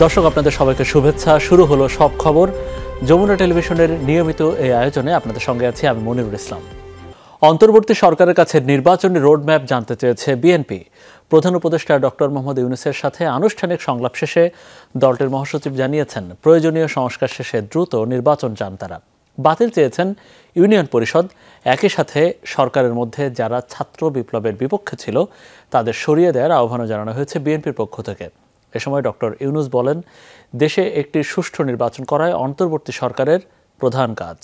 দর্শক, আপনাদের সবাইকে শুভেচ্ছা। শুরু হলো সব খবর, যমুনা টেলিভিশনের নিয়মিত এই আয়োজনে আপনাদের সঙ্গে আছি আমি মনিরুল ইসলাম। অন্তর্বর্তী সরকারের কাছে নির্বাচনী রোডম্যাপ জানতে চেয়েছে বিএনপি। প্রধান উপদেষ্টা ডক্টর মোহাম্মদ ইউনূসের সাথে আনুষ্ঠানিক সংলাপ শেষে দলটির মহাসচিব জানিয়েছেন, প্রয়োজনীয় সংস্কার শেষে দ্রুত নির্বাচন চান তারা। বাতিল চেয়েছেন ইউনিয়ন পরিষদ। একই সাথে সরকারের মধ্যে যারা ছাত্র বিপ্লবের বিপক্ষে ছিল তাদের সরিয়ে দেওয়ার আহ্বানও জানানো হয়েছে বিএনপির পক্ষ থেকে। এ সময় ডক্টর ইউনূস বলেন, দেশে একটি সুষ্ঠু নির্বাচন করাই অন্তর্বর্তী সরকারের প্রধান কাজ।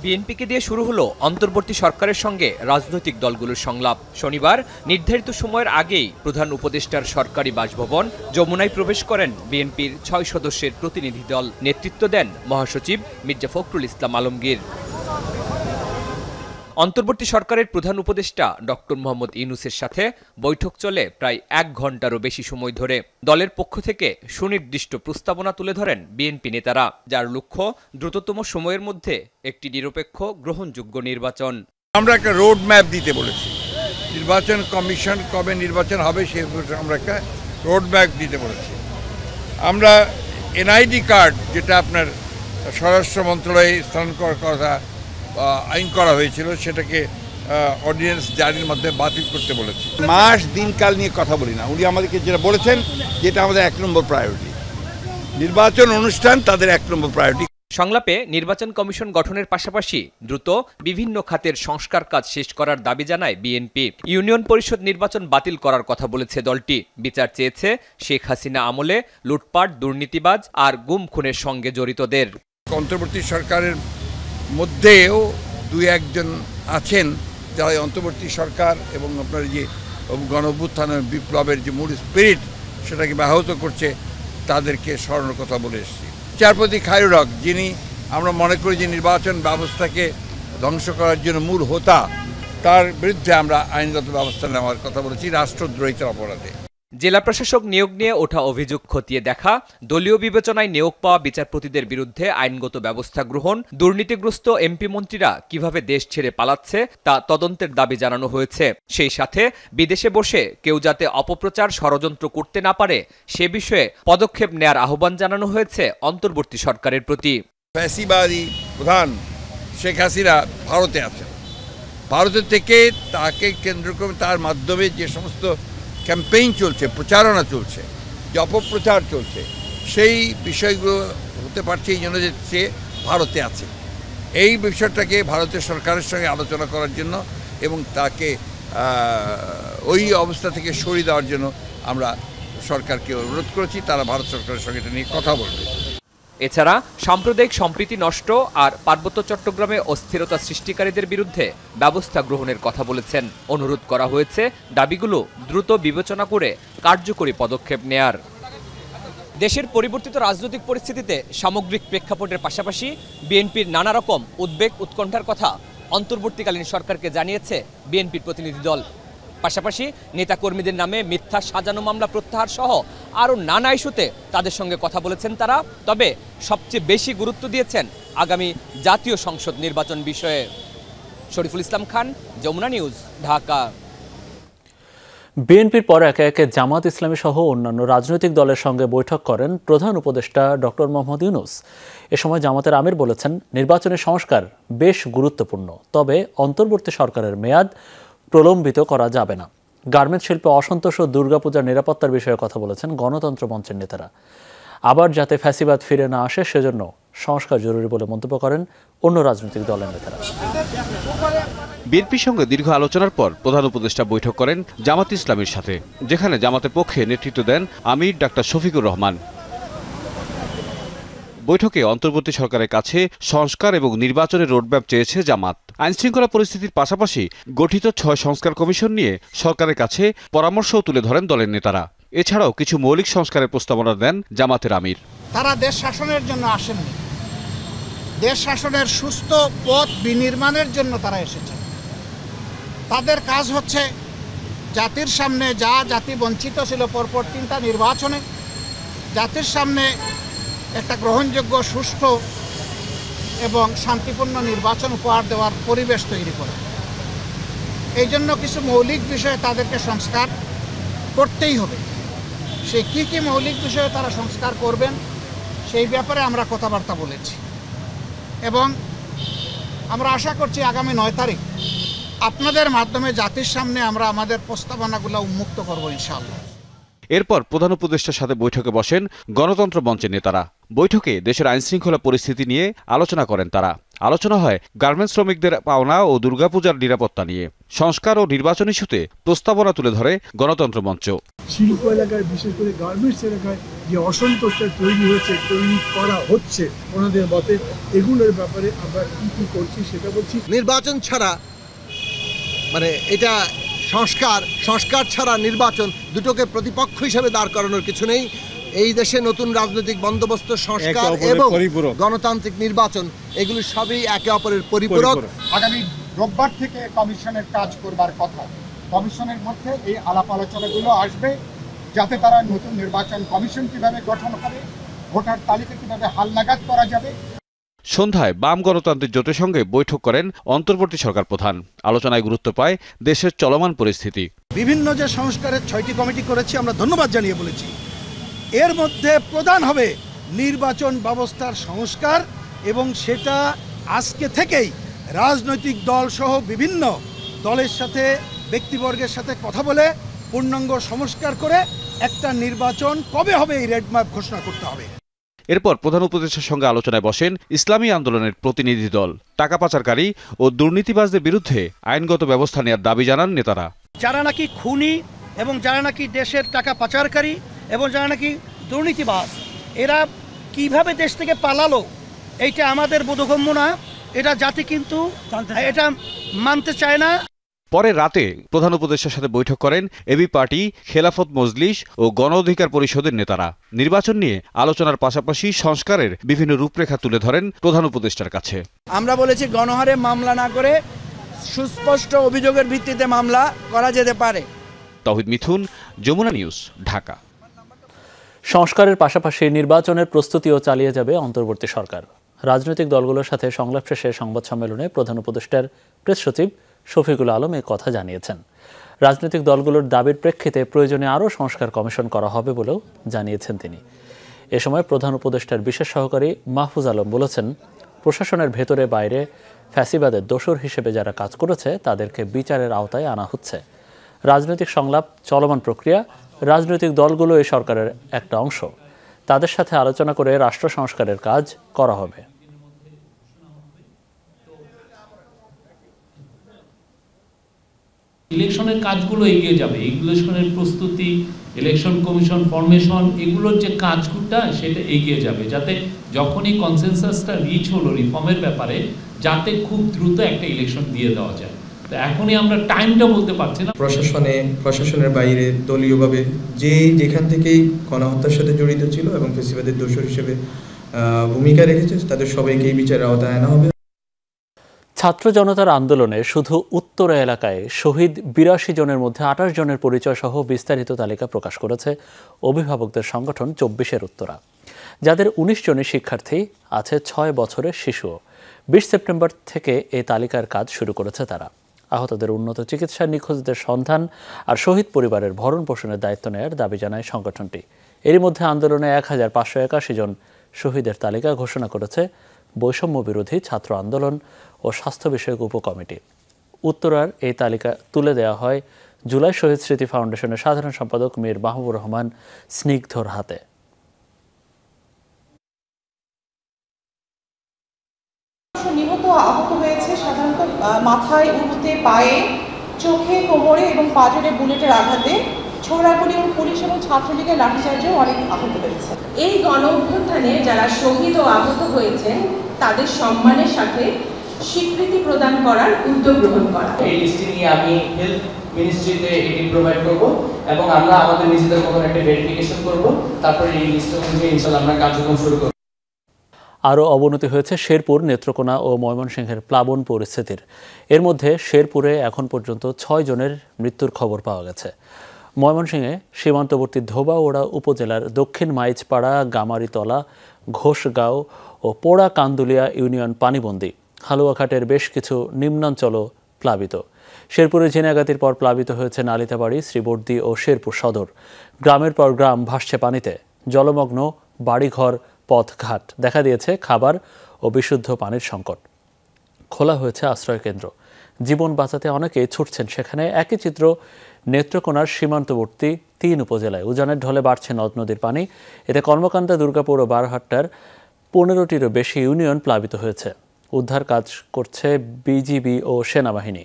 বিএনপিকে দিয়ে শুরু হলো অন্তর্বর্তী সরকারের সঙ্গে রাজনৈতিক দলগুলোর সংলাপ। শনিবার নির্ধারিত সময়ের আগেই প্রধান উপদেষ্টার সরকারি বাসভবন যমুনায় প্রবেশ করেন বিএনপির ৬ সদস্যের প্রতিনিধি দল। নেতৃত্ব দেন মহাসচিব মির্জা ফখরুল ইসলাম আলমগীর। অন্তর্বর্তী সরকারের প্রধান উপদেষ্টা ডক্টর মোহাম্মদ ইউনূসের সাথে বৈঠক চলে প্রায় ১ ঘণ্টারও বেশি সময় ধরে। দলের পক্ষ থেকে সুনির্দিষ্ট প্রস্তাবনা তুলে ধরেন বিএনপি নেতারা, যার লক্ষ্য দ্রুততম সময়ের মধ্যে একটি নিরপেক্ষ গ্রহণযোগ্য নির্বাচন। আমরা একটা রোড ম্যাপ দিতে বলেছি, নির্বাচন কমিশন কবে নির্বাচন হবে সে আমরা একটা রোড ম্যাপ দিতে বলেছি। আমরা এনআইডি কার্ড, যেটা আপনার স্বরাষ্ট্র মন্ত্রণালয়ে স্থানান্তর করার কথা আইন করা হয়েছিল, সেটাকে অর্ডিন্যান্স জারির মধ্যে বাতিল করতে বলেছি। মাস দিনকাল নিয়ে কথা বলি না, উনি আমাদেরকে যেটা বলেছেন যেটা আমাদের ১ নম্বর প্রায়োরিটি, নির্বাচন অনুষ্ঠান তাদের ১ নম্বর প্রায়োরিটি। সংলাপে নির্বাচন কমিশন গঠনের পাশাপাশি দ্রুত বিভিন্ন খাতের সংস্কার কাজ শেষ করার দাবি জানায় বিএনপি। ইউনিয়ন পরিষদ নির্বাচন বাতিল করার কথা বলেছে দলটি। বিচার চেয়েছে শেখ হাসিনা আমলে লুটপাট, দুর্নীতিবাজ আর গুম খুনের সঙ্গে জড়িতদের। অন্তর্বর্তী সরকারের মধ্যেও ২-১ জন আছেন যারা অন্তর্বর্তী সরকার এবং আপনার যে গণঅভ্যুত্থানের বিপ্লবের যে মূল স্পিরিট সেটাকে ব্যাহত করছে, তাদেরকে স্মরণের কথা বলে এসেছি। বিচারপতি খায়রুল হক, যিনি আমরা মনে করি যে নির্বাচন ব্যবস্থাকে ধ্বংস করার জন্য মূল হোতা, তার বিরুদ্ধে আমরা আইনগত ব্যবস্থা নেওয়ার কথা বলেছি রাষ্ট্রদ্রোহিতার অপরাধে। জেলা প্রশাসক নিয়োগ নিয়ে ওঠা অভিযোগ খতিয়ে দেখা, দলীয় বিবেচনায় নিয়োগ পাওয়া বিচারপতিদের বিরুদ্ধে আইনগত ব্যবস্থা গ্রহণ, দুর্নীতিগ্রস্ত এমপি মন্ত্রীরা কিভাবে দেশ ছেড়ে পালাচ্ছে তা তদন্তের দাবি জানানো হয়েছে। সেই সাথে বিদেশে বসে কেউ যাতে অপপ্রচার ষড়যন্ত্র করতে না পারে সে বিষয়ে পদক্ষেপ নেয়ার আহ্বান জানানো হয়েছে অন্তর্বর্তী সরকারের প্রতি। ফ্যাসিবাদী প্রধান শেখ হাসিনা ভারতে আছেন, ভারতের থেকে তাকে কেন্দ্র করে তার মাধ্যমে যে সমস্ত ক্যাম্পেইন চলছে, প্রচারণা চলছে, যে অপপ্রচার চলছে, সেই বিষয়গুলো হতে পারছে এই জন্য যে সে ভারতে আছে। এই বিষয়টাকে ভারতের সরকারের সঙ্গে আলোচনা করার জন্য এবং তাকে ওই অবস্থা থেকে সরিয়ে দেওয়ার জন্য আমরা সরকারকে অনুরোধ করেছি। তারা ভারত সরকারের সঙ্গে এটা নিয়ে কথা বলবে। এছাড়া সাম্প্রদায়িক সম্প্রীতি নষ্ট আর পার্বত্য চট্টগ্রামে অস্থিরতা সৃষ্টিকারীদের বিরুদ্ধে ব্যবস্থা গ্রহণের কথা বলেছেন। অনুরোধ করা হয়েছে দাবিগুলো দ্রুত বিবেচনা করে কার্যকরী পদক্ষেপ নেয়ার। দেশের পরিবর্তিত রাজনৈতিক পরিস্থিতিতে সামগ্রিক প্রেক্ষাপটের পাশাপাশি বিএনপির নানা রকম উদ্বেগ উৎকণ্ঠার কথা অন্তর্বর্তীকালীন সরকারকে জানিয়েছে বিএনপির প্রতিনিধি দল। পাশাপাশি নেতাকর্মীদের নামে মিথ্যা সাজানো মামলা প্রত্যাহার সহ আরও নানা ইস্যুতে তাদের সঙ্গে কথা বলেছেন তারা। তবে সবচেয়ে বেশি গুরুত্ব দিয়েছেন আগামী জাতীয় সংসদ নির্বাচন বিষয়ে। শরীফুল ইসলাম খান, যমুনা নিউজ, ঢাকা। বিএনপির পর একে একে জামাত ইসলামী সহ অন্যান্য রাজনৈতিক দলের সঙ্গে বৈঠক করেন প্রধান উপদেষ্টা ডক্টর মোহাম্মদ ইউনূস। এ সময় জামাতের আমির বলেছেন, নির্বাচনের সংস্কার বেশ গুরুত্বপূর্ণ, তবে অন্তর্বর্তী সরকারের মেয়াদ প্রলম্বিত করা যাবে না। গার্মেন্টস শিল্পে অসন্তোষ ও দুর্গাপূজার নিরাপত্তার বিষয়ে কথা বলেছেন গণতন্ত্র মঞ্চের নেতারা। আবার যাতে ফ্যাসিবাদ ফিরে না আসে সেজন্য সংস্কার জরুরি বলে মন্তব্য করেন অন্য রাজনৈতিক দলের নেতারা। বিএনপির সঙ্গে দীর্ঘ আলোচনার পর প্রধান উপদেষ্টা বৈঠক করেন জামাত ইসলামীর সাথে, যেখানে জামাতের পক্ষে নেতৃত্ব দেন আমির ডাক্তার শফিকুর রহমান। বৈঠকে অন্তর্বর্তী সরকারের কাছে সংস্কার এবং নির্বাচনের রোডম্যাপ চেয়েছে জামাত। আইনশৃঙ্খলা পরিস্থিতির পাশাপাশি গঠিত ৬ সংস্কার কমিশন নিয়ে সরকারের কাছে পরামর্শও তুলে ধরেন দলের নেতারা। এছাড়াও কিছু মৌলিক সংস্কারের প্রস্তাবনা দেন জামাতের আমির। তারা দেশ শাসনের জন্য আসেননি, দেশ শাসনের সুস্থ পথ বিনির্মাণের জন্য তারা এসেছেন। তাদের কাজ হচ্ছে জাতির সামনে যা জাতি বঞ্চিত ছিল পরপর ৩টা নির্বাচনে, জাতির সামনে একটা গ্রহণযোগ্য, সুষ্ঠু এবং শান্তিপূর্ণ নির্বাচন উপহার দেওয়ার পরিবেশ তৈরি করা। এই জন্য কিছু মৌলিক বিষয়ে তাদেরকে সংস্কার করতেই হবে। সে কী মৌলিক বিষয়ে তারা সংস্কার করবেন সেই ব্যাপারে আমরা কথাবার্তা বলেছি এবং আমরা আশা করছি আগামী 9 তারিখ আপনাদের মাধ্যমে জাতির সামনে আমরা আমাদের প্রস্তাবনাগুলো উন্মুক্ত করব ইনশাআল্লাহ। এরপর প্রধান উপদেষ্টার সাথে বৈঠকে বসেন গণতন্ত্র মঞ্চের নেতারা। বৈঠকে দেশের আইনশৃঙ্খলা পরিস্থিতি নিয়ে আলোচনা করেন তারা। আলোচনা হয় গার্মেন্টস শ্রমিকদের পাওনা ও দুর্গাপূজার নিরাপত্তা নিয়ে। সংস্কার ও নির্বাচন ইস্যুতে প্রস্তাবনা তুলে ধরে গণতন্ত্র মঞ্চ। শিল্প এলাকায়, বিশেষ করে গার্মেন্টস এলাকায় যে অসন্তোষটা তৈরি করা হচ্ছে ওনাদের মতে, এগুলোর ব্যাপারে আমরা কি করছি সেটা বলছি। নির্বাচন ছাড়া মানে এটা সংস্কার ছাড়া নির্বাচন দুটোকে প্রতিপক্ষ হিসেবে দাঁড় করানোর কিছু নেই। এই দেশে নতুন রাজনৈতিক বন্দোবস্ত, সংস্কার এবং গণতান্ত্রিক নির্বাচন এগুলো সবই একে অপরের পরিপূরক। আগামী রোববার থেকে কমিশনের কাজ করবার কথা। কমিশনের মধ্যে এই আলাপ আলোচনাগুলো আসবে যাতে তারা নতুন নির্বাচন কমিশন কিভাবে গঠন করে, ভোটার তালিকা কিভাবে হালনাগাদ করা যাবে। সন্ধ্যায় বাম গণতান্ত্রিক জোটের সঙ্গে বৈঠক করেন অন্তর্বর্তী সরকার প্রধান। আলোচনায় গুরুত্ব পায় দেশের চলমান পরিস্থিতি। বিভিন্ন যে সংস্কারের 6টি কমিটি করেছি, আমরা ধন্যবাদ জানিয়ে বলেছি। এর মধ্যে প্রধান হবে নির্বাচন ব্যবস্থার সংস্কার এবং সেটা আজকে থেকেই রাজনৈতিক দল সহ বিভিন্ন দলের সাথে, ব্যক্তিবর্গের সাথে কথা বলে পূর্ণাঙ্গ সংস্কার করে একটা নির্বাচন কবে হবে এই রোডম্যাপ ঘোষণা করতে হবে। এরপর প্রধান উপদেষ্টার সঙ্গে আলোচনায় বসেন ইসলামী আন্দোলনের প্রতিনিধি দল। টাকা পাচারকারী ও দুর্নীতিবাজদের বিরুদ্ধে আইনগত ব্যবস্থা নেওয়ার দাবি জানান নেতারা। যারা নাকি খুনি এবং যারা নাকি দেশের টাকা পাচারকারী এবং যারা নাকি দুর্নীতিবাজ, এরা কিভাবে দেশ থেকে পালালো এইটা আমাদের বোধগম্য না। এটা জাতি কিন্তু এটা মানতে চায় না। পরে রাতে প্রধান উপদেষ্টার সাথে বৈঠক করেন এবি পার্টি, খেলাফত মজলিস ও গণ অধিকার পরিষদের নেতারা। নির্বাচন নিয়ে আলোচনার পাশাপাশি সংস্কারের বিভিন্ন রূপরেখা তুলে ধরেন প্রধান উপদেষ্টার কাছে। আমরা বলেছি গণহারে মামলা না করে সুস্পষ্ট অভিযোগের ভিত্তিতে মামলা করা যেতে পারে। তাওহিদ মিথুন, যমুনা নিউজ, ঢাকা। সংস্কারের পাশাপাশি নির্বাচনের প্রস্তুতিও চালিয়ে যাবে অন্তর্বর্তী সরকার। রাজনৈতিক দলগুলোর সাথে সংলাপ শেষে সংবাদ সম্মেলনে প্রধান উপদেষ্টার প্রেস সচিব শফিকুল আলম এই কথা জানিয়েছেন। রাজনৈতিক দলগুলোর দাবির প্রেক্ষিতে প্রয়োজনে আরও সংস্কার কমিশন করা হবে বলেও জানিয়েছেন তিনি। এ সময় প্রধান উপদেষ্টার বিশেষ সহকারী মাহফুজ আলম বলেছেন, প্রশাসনের ভেতরে বাইরে ফ্যাসিবাদের দোসর হিসেবে যারা কাজ করেছে তাদেরকে বিচারের আওতায় আনা হচ্ছে। রাজনৈতিক সংলাপ চলমান প্রক্রিয়া। রাজনৈতিক দলগুলো এই সরকারের একটা অংশ। তাদের সাথে আলোচনা করে রাষ্ট্র সংস্কারের কাজ করা হবে। ইলেকশনের কাজগুলো এগিয়ে যাবে। ইলেকশনের প্রস্তুতি, ইলেকশন কমিশন ফরমেশন, এগুলোর যে কাজগুলো সেটা এগিয়ে যাবে, যাতে যখনই কনসেনসাসটা রিচ হলো রিফর্মের ব্যাপারে, যাতে খুব দ্রুত একটা ইলেকশন দিয়ে দেওয়া যায়। তো এখনই আমরা টাইমটা বলতে পারছি না। প্রশাসনের বাইরে দলীয়ভাবে যেখান থেকেই গণহত্যার সাথে জড়িত ছিল এবং ফেসিবাদের দোষর হিসেবে ভূমিকা রেখেছে তাদের সবাইকেই বিচারের আওতায় আনা হবে। ছাত্র জনতার আন্দোলনে শুধু উত্তরা এলাকায় শহীদ ৮২ জনের মধ্যে ২৮ জনের পরিচয় সহ বিস্তারিত তালিকা প্রকাশ করেছে অভিভাবকদের সংগঠন ২৪ উত্তরা, যাদের ১৯ জনের শিক্ষার্থী, আছে ৬ বছরের শিশুও। ২০ সেপ্টেম্বর থেকে এই তালিকার কাজ শুরু করেছে তারা। আহতদের উন্নত চিকিৎসা, নিখোঁজদের সন্ধান আর শহীদ পরিবারের ভরণ পোষণের দায়িত্ব নেয়ার দাবি জানায় সংগঠনটি। এরই মধ্যে আন্দোলনে ১৫৮১ জন শহীদের তালিকা ঘোষণা করেছে বৈষম্য বিরোধী ছাত্র আন্দোলন ও স্বাস্থ্য বিষয়ক উপকমিটি। উত্তরার এই তালিকা তুলে দেওয়া হয় জুলাই শহীদ স্মৃতি ফাউন্ডেশনের সাধারণ সম্পাদক মীর মাহবুবুর রহমান স্নিগ্ধর হাতে। নিহত আহত হয়েছে সাধারণত মাথায়, উরুতে, পায়ে, চোখে, কোমরে এবং পাঁজরে বুলেটের আঘাতে, ছোড়াগুলি এবং পুলিশ এবং ছাত্রলীগের লাঠিচার্জেও অনেক আহত হয়েছে। এই গণ অভ্যুত্থানে যারা শহীদ ও আহত হয়েছেন তাদের সম্মানের সাথে স্বীকৃতি প্রদান করার উদ্যোগ গ্রহণ করা। এই লিস্টটি নিয়ে আমি হেলথ মিনিস্ট্রিতে এটি প্রোভাইড করব এবং আমরা আমাদের নিজেদের মতন একটা ভেরিফিকেশন করব, তারপরে এই লিস্ট অনুযায়ী ইনশাআল্লাহ আমরা কার্যক্রম শুরু করব। আরও অবনতি হয়েছে শেরপুর, নেত্রকোনা ও ময়মনসিংহের প্লাবন পরিস্থিতির। এর মধ্যে শেরপুরে এখন পর্যন্ত ৬ জনের মৃত্যুর খবর পাওয়া গেছে। ময়মনসিংহে সীমান্তবর্তী ধোবাউড়া উপজেলার দক্ষিণ মাইজপাড়া, গামারিতলা, ঘোষগাঁও ও পোড়া কান্দুলিয়া ইউনিয়ন পানিবন্দী। হালুয়াঘাটের বেশ কিছু নিম্নাঞ্চলও প্লাবিত। শেরপুরে ঝিনাগাতির পর প্লাবিত হয়েছে নালিতাবাড়ি, শ্রীবর্দী ও শেরপুর সদর। গ্রামের পর গ্রাম ভাসছে পানিতে, জলমগ্ন বাড়িঘর, পথঘাট। দেখা দিয়েছে খাবার ও বিশুদ্ধ পানির সংকট। খোলা হয়েছে আশ্রয় কেন্দ্র, জীবন বাঁচাতে অনেকেই ছুটছেন সেখানে। একই চিত্র নেত্রকোনার সীমান্তবর্তী 3 উপজেলায়। উজানের ঢলে বাড়ছে নদ নদীর পানি। এতে কর্মকান্দা, দুর্গাপুর ও বারহাট্টার 15টিরও বেশি ইউনিয়ন প্লাবিত হয়েছে। উদ্ধার কাজ করছে বিজিবি ও সেনাবাহিনী।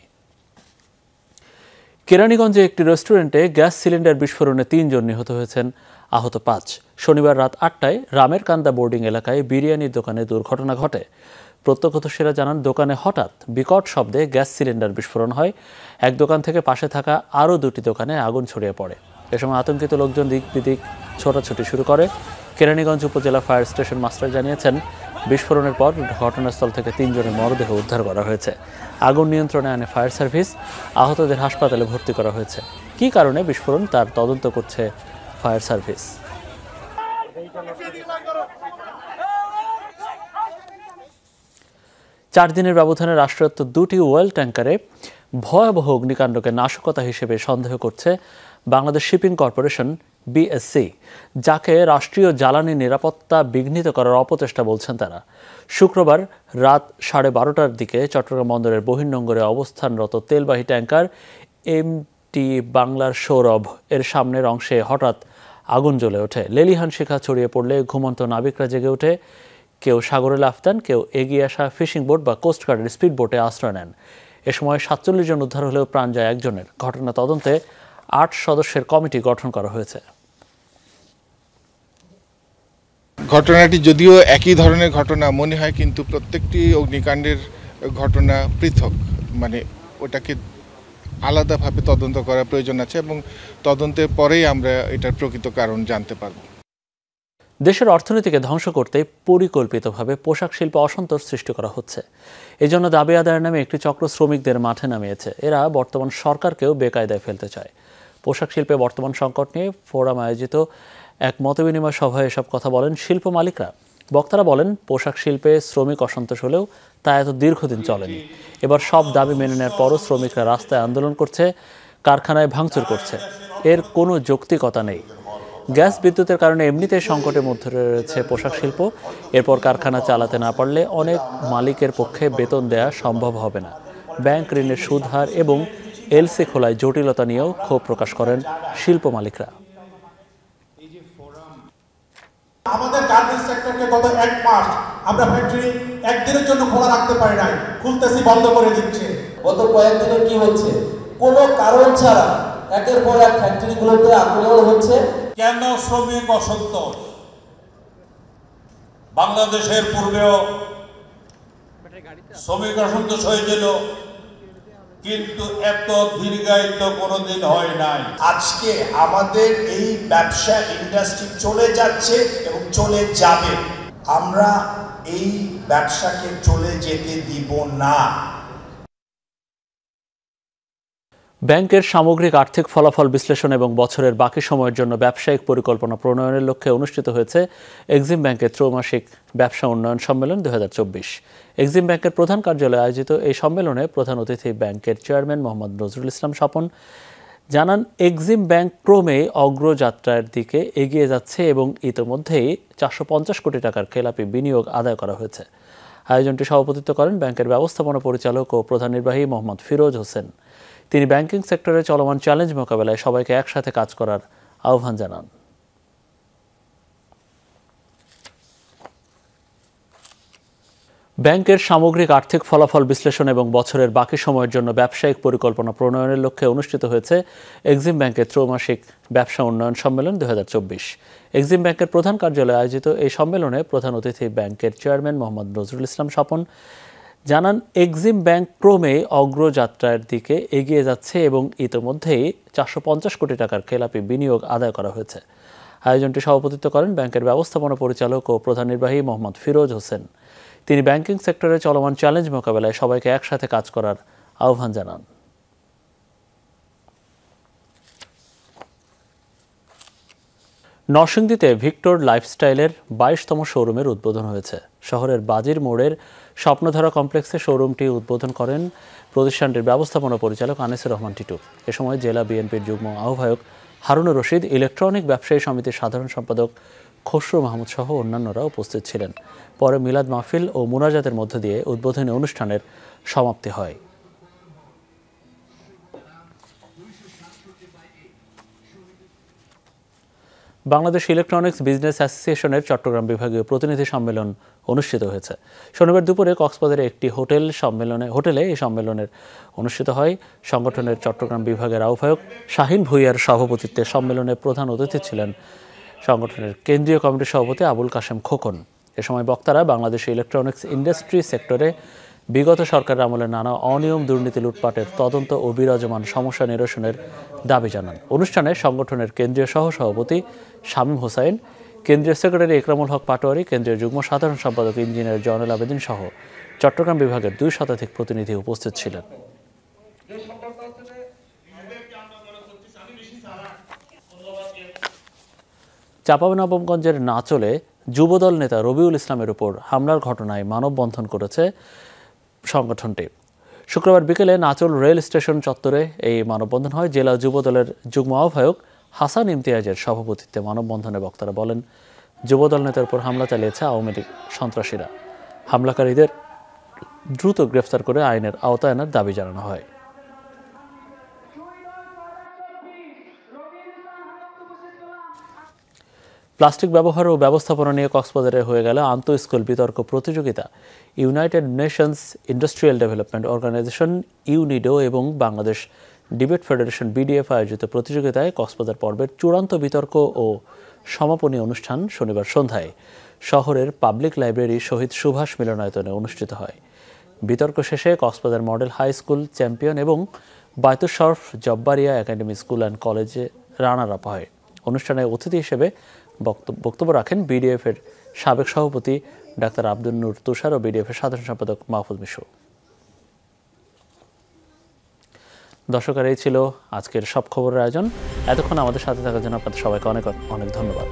কেরানীগঞ্জে একটি রেস্টুরেন্টে গ্যাস সিলিন্ডার বিস্ফোরণে 3 জন নিহত হয়েছেন, আহত 5। শনিবার রাত 8টায় রামের কান্দা বোর্ডিং এলাকায় বিরিয়ানির দোকানে দুর্ঘটনা ঘটে। প্রত্যক্ষদর্শীরা জানান, দোকানে হঠাৎ বিকট শব্দে গ্যাস সিলিন্ডার বিস্ফোরণ হয়। এক দোকান থেকে পাশে থাকা আরও 2টি দোকানে আগুন ছড়িয়ে পড়ে। এ সময় আতঙ্কিত লোকজন দিক বিদিক ছোটাছুটি শুরু করে। কেরানীগঞ্জ উপজেলা ফায়ার স্টেশন মাস্টার জানিয়েছেন, বিস্ফোরণের পর ঘটনাস্থল থেকে 3 জনের মরদেহ উদ্ধার করা হয়েছে। আগুন নিয়ন্ত্রণে আনে ফায়ার সার্ভিস। আহতদের হাসপাতালে ভর্তি করা হয়েছে। কী কারণে বিস্ফোরণ তার তদন্ত করছে ফায়ার সার্ভিস। 4 দিনের ব্যবধানে রাষ্ট্রায়ত্ত 2টি ওয়েল ট্যাঙ্কারে ভয়াবহ অগ্নিকাণ্ডকে নাশকতা হিসেবে সন্দেহ করছে বাংলাদেশ শিপিং কর্পোরেশন বিএসসি, যাকে রাষ্ট্রীয় জ্বালানি নিরাপত্তা বিঘ্নিত করার অপচেষ্টা বলছেন তারা। শুক্রবার রাত 12:30টার দিকে চট্টগ্রাম বন্দরের বহির্নোঙরে অবস্থানরত তেলবাহী ট্যাঙ্কার এমটি বাংলার সৌরভ এর সামনের অংশে হঠাৎ আগুন জ্বলে ওঠে। লেলিহান শিখা ছড়িয়ে পড়লে ঘুমন্ত নাবিকরা জেগে ওঠে। কেউ সাগরে লাফতান, কেউ এগিয়ে আসা ফিশিং বোট বা কোস্টগার্ডের স্পিড বোটে আশ্রয় নেন। এ সময় 47 জন উদ্ধার হলেও প্রাণ যায় একজনের। ঘটনা তদন্তে 8 সদস্যের কমিটি গঠন করা হয়েছে। ঘটনাটি যদিও একই ধরনের ঘটনা মনে হয়, কিন্তু প্রত্যেকটি অগ্নিকাণ্ডের ঘটনা পৃথক, মানে ওটাকে আলাদাভাবে তদন্ত করার প্রয়োজন আছে এবং তদন্তের পরেই আমরা এটার প্রকৃত কারণ জানতে পারব। দেশের অর্থনীতিকে ধ্বংস করতে পরিকল্পিতভাবে পোশাক শিল্পে অসন্তোষ সৃষ্টি করা হচ্ছে। এই জন্য দাবি আদায়ের নামে একটি চক্র শ্রমিকদের মাঠে নামিয়েছে। এরা বর্তমান সরকারকেও বেকায়দায় ফেলতে চায়। পোশাক শিল্পে বর্তমান সংকট নিয়ে ফোরাম আয়োজিত এক মতবিনিময় সভায় এসব কথা বলেন শিল্প মালিকরা। বক্তারা বলেন, পোশাক শিল্পে শ্রমিক অসন্তোষ হলেও তা এত দীর্ঘদিন চলেনি। এবার সব দাবি মেনে নেওয়ার পরও শ্রমিকরা রাস্তায় আন্দোলন করছে, কারখানায় ভাঙচুর করছে। এর কোনো যৌক্তিকতা নেই। গ্যাস বিদ্যুতের কারণে এমনিতেই সংকটের মধ্যে রয়েছে পোশাক শিল্প। এরপর কারখানা চালাতে না পারলে অনেক মালিকের পক্ষে বেতন দেয়া সম্ভব হবে না। ব্যাংক ঋণের সুদ হার এবং এলসি খোলায় জটিলতা নিয়েও ক্ষোভ প্রকাশ করেন শিল্প মালিকরা। আমাদের গার্মেন্টস সেক্টরকে গত 1 মাস আমরা ফ্যাক্টরি একদিনের জন্য খোলা রাখতে পারি নাই, খুলতেছি বন্ধ করে দিচ্ছে। গত কয়েকদিনে কি হচ্ছে, কোনো কারণ ছাড়া একের পর এক ফ্যাক্টরিগুলোতে আক্রমণ হচ্ছে। কেন শ্রমিক অসন্তোষ? বাংলাদেশের পূর্বেও শ্রমিক অসন্তোষ হয়েছিল, কিন্তু এত দীর্ঘায়িত কোনোদিন হয় নাই। আজকে আমাদের এই ব্যবসা ইন্ডাস্ট্রি চলে যাচ্ছে এবং চলে যাবে। আমরা এই ব্যবসাকে চলে যেতে দিব না। ব্যাংকের সামগ্রিক আর্থিক ফলাফল বিশ্লেষণ এবং বছরের বাকি সময়ের জন্য ব্যবসায়িক পরিকল্পনা প্রণয়নের লক্ষ্যে অনুষ্ঠিত হয়েছে এক্সিম ব্যাংকের ত্রৈমাসিক ব্যবসা উন্নয়ন সম্মেলন 2024। এক্সিম ব্যাংকের প্রধান কার্যালয়ে আয়োজিত এই সম্মেলনে প্রধান অতিথি ব্যাংকের চেয়ারম্যান মোহাম্মদ নজরুল ইসলাম স্বপন জানান, এক্সিম ব্যাংক ক্রমেই অগ্রযাত্রার দিকে এগিয়ে যাচ্ছে এবং ইতোমধ্যেই 450 কোটি টাকার খেলাপি বিনিয়োগ আদায় করা হয়েছে। আয়োজনটি সভাপতিত্ব করেন ব্যাংকের ব্যবস্থাপনা পরিচালক ও প্রধান নির্বাহী মোহাম্মদ ফিরোজ হোসেন। তিনি ব্যাংকিং সেক্টরে চলমান চ্যালেঞ্জ মোকাবেলায় সবাইকে একসাথে কাজ করার আহ্বান জানান। ব্যাংকের সামগ্রিক আর্থিক ফলাফল বিশ্লেষণ এবং বছরের বাকি সময়ের জন্য ব্যবসায়িক পরিকল্পনা প্রণয়নের লক্ষ্যে অনুষ্ঠিত হয়েছে এক্সিম ব্যাংকের ত্রৈমাসিক ব্যবসা উন্নয়ন সম্মেলন 2024। এক্সিম ব্যাংকের প্রধান কার্যালয়ে আয়োজিত এই সম্মেলনে প্রধান অতিথি ব্যাংকের চেয়ারম্যান মোহাম্মদ নজরুল ইসলাম স্বপন জানান, এক্সিম ব্যাংক ক্রমেই অগ্রযাত্রার দিকে এগিয়ে যাচ্ছে এবং ইতোমধ্যেই 450 কোটি টাকার খেলাপি বিনিয়োগ আদায় করা হয়েছে। আয়োজনটি সভাপতিত্ব করেন ব্যাংকের ব্যবস্থাপনা পরিচালক ও প্রধান নির্বাহী মোহাম্মদ ফিরোজ হোসেন। তিনি ব্যাংকিং সেক্টরে চলমান চ্যালেঞ্জ মোকাবেলায় সবাইকে একসাথে কাজ করার আহ্বান জানান। নরসিংদীতে ভিক্টর লাইফস্টাইলের 22তম শোরুমের উদ্বোধন হয়েছে। শহরের বাজির মোড়ের স্বপ্নধারা কমপ্লেক্সে শোরুমটি উদ্বোধন করেন প্রতিষ্ঠানটির ব্যবস্থাপনা পরিচালক আনিসুর রহমান টিটু। এ সময় জেলা বিএনপির যুগ্ম আহ্বায়ক হারুনুর রশিদ, ইলেকট্রনিক ব্যবসায়ী সমিতির সাধারণ সম্পাদক খসরু মাহমুদ সহ অন্যান্যরা উপস্থিত ছিলেন। পরে মিলাদ মাহফিল ও মুনাজাতের মধ্য দিয়ে উদ্বোধনী অনুষ্ঠানের সমাপ্তি হয়। বাংলাদেশ ইলেকট্রনিক্স বিজনেস অ্যাসোসিয়েশনের চট্টগ্রাম বিভাগীয় প্রতিনিধি সম্মেলন অনুষ্ঠিত হয়েছে। শনিবার দুপুরে কক্সবাজারে একটি হোটেলে এই সম্মেলনের অনুষ্ঠিত হয়। সংগঠনের চট্টগ্রাম বিভাগের আহ্বায়ক শাহিন ভুঁইয়ার সভাপতিত্বে সম্মেলনে প্রধান অতিথি ছিলেন সংগঠনের কেন্দ্রীয় কমিটির সভাপতি আবুল কাশেম খোকন। এ সময় বক্তারা বাংলাদেশ ইলেকট্রনিক্স ইন্ডাস্ট্রি সেক্টরে বিগত সরকারের আমলে নানা অনিয়ম, দুর্নীতি, লুটপাটের তদন্ত ও বিরাজমান সমস্যা নিরসনের দাবি জানান। অনুষ্ঠানে সংগঠনের কেন্দ্রীয় সহসভাপতি শামীম হোসাইন, কেন্দ্রীয় সেক্রেটারি ইকরামুল হক পাটোয়ারি, কেন্দ্রীয় যুগ্ম সাধারণ সম্পাদক ইঞ্জিনিয়ার জয়নুল আবেদিন সহ চট্টগ্রাম বিভাগের 2 শতাধিক প্রতিনিধি উপস্থিত ছিলেন। চাঁপাইনবাবগঞ্জের নাচলে যুবদল নেতা রবিউল ইসলামের উপর হামলার ঘটনায় মানববন্ধন করেছে সংগঠনটি। শুক্রবার বিকেলে নাচল রেল স্টেশন চত্বরে এই মানববন্ধন হয়। জেলা যুবদলের যুগ্ম আহ্বায়ক হাসান ইমতিয়াজের সভাপতিত্বে মানববন্ধনে বক্তারা বলেন, যুবদল নেতার উপর হামলা চালিয়েছে আওয়ামী লীগ সন্ত্রাসীরা। হামলাকারীদের দ্রুত গ্রেফতার করে আইনের আওতায় আনার দাবি জানানো হয়। প্লাস্টিক ব্যবহার ও ব্যবস্থাপনা নিয়ে কক্সবাজারে হয়ে গেল আন্তঃস্কুল বিতর্ক প্রতিযোগিতা। United Nations Industrial Development Organization UNIDO এবং বাংলাদেশ ডিবেট ফেডারেশন বিডিএফ আয়োজিত প্রতিযোগিতায় কক্সবাজার পর্বের চূড়ান্ত বিতর্ক ও সমাপনী অনুষ্ঠান শনিবার সন্ধ্যায় শহরের পাবলিক লাইব্রেরি শহীদ সুভাষ মিলনায়তনে অনুষ্ঠিত হয়। বিতর্ক শেষে Cox's Bazar model high school champion এবং Baitush Sharaf Jabbaria academy school and কলেজে রানার আপ হয়। অনুষ্ঠানে অতিথি হিসেবে বক্তব্য রাখেন বিডিএফের সাবেক সভাপতি ডাক্তার আব্দুল নূর তুষার ও বিডিএফের সাধারণ সম্পাদক মাহফুজ মিশু। দর্শক, এই ছিল আজকের সব খবরের আয়োজন। এতক্ষণ আমাদের সাথে থাকার জন্য আপনাদের সবাইকে অনেক অনেক ধন্যবাদ।